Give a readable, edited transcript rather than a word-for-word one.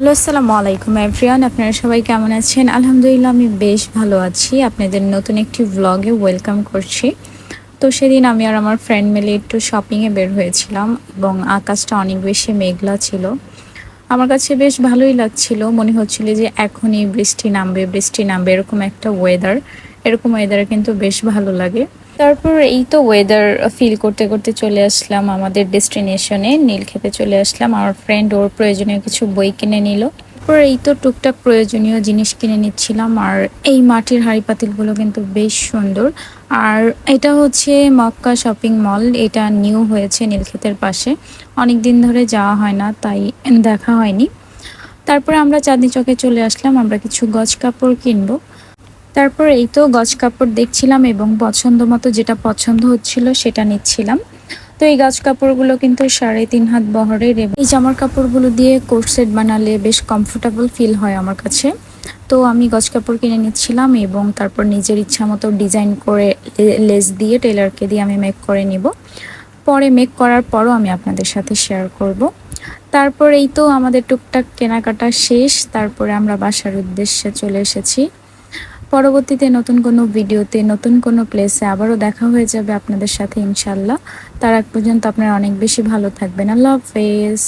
Hello, আসসালামু আলাইকুম everyone. আপনারা সবাই কেমন আছেন? আলহামদুলিল্লাহ, আমি বেশ ভালো আছি। আপনাদের নতুন একটি ভ্লগে ওয়েলকাম করছি। তো সেদিন আমি আর আমার ফ্রেন্ড মিলে একটু শপিংয়ে বের হয়েছিলাম এবং আকাশটা অনেক বেশি মেঘলা ছিল। আমার কাছে বেশ ভালোই লাগছিল, মনে হচ্ছিল যে এখনই বৃষ্টি নামবে বৃষ্টি নামবে, এরকম একটা ওয়েদার। এরকম ওয়েদারে কিন্তু বেশ ভালো লাগে। তারপর এই তো ওয়েদার ফিল করতে করতে চলে আসলাম আমাদের ডেস্টিনেশনে, নীলক্ষেতে চলে আসলাম। আমার ফ্রেন্ড ওর প্রয়োজনীয় কিছু বই কিনে নিল। তারপর এই তো টুকটাক প্রয়োজনীয় জিনিস কিনে নিচ্ছিলাম। আর এই মাটির হাঁড়ি পাতিলগুলো কিন্তু বেশ সুন্দর। আর এটা হচ্ছে মক্কা শপিং মল, এটা নিউ হয়েছে নীলক্ষেতের পাশে। অনেক দিন ধরে যাওয়া হয় না, তাই দেখা হয়নি। তারপরে আমরা চাঁদনি চকে চলে আসলাম, আমরা কিছু গজ কাপড় কিনবো। তারপর এই তো গজ কাপড় দেখছিলাম এবং পছন্দ মতো যেটা পছন্দ হচ্ছিল সেটা নিচ্ছিলাম। তো এই গজ কাপড়গুলো কিন্তু 3.5 হাত বহরের এবং এই জামার কাপড়গুলো দিয়ে কোট সেট বানালে বেশ কমফোর্টেবল ফিল হয় আমার কাছে। তো আমি গজ কাপড় কিনে নিচ্ছিলাম এবং তারপর নিজের ইচ্ছা মতো ডিজাইন করে লেস দিয়ে টেলারকে দিয়ে আমি মেক করে নিব। পরে মেক করার পরও আমি আপনাদের সাথে শেয়ার করব। তারপর এই তো আমাদের টুকটাক কেনাকাটা শেষ, তারপরে আমরা বাসার উদ্দেশ্যে চলে এসেছি। পরবর্তীতে নতুন কোনো ভিডিওতে নতুন কোনো প্লেসে আবারও দেখা হয়ে যাবে আপনাদের সাথে ইনশাল্লাহ। তার আগ পর্যন্ত আপনারা অনেক বেশি ভালো থাকবেন। আল্লাহ হাফেজ।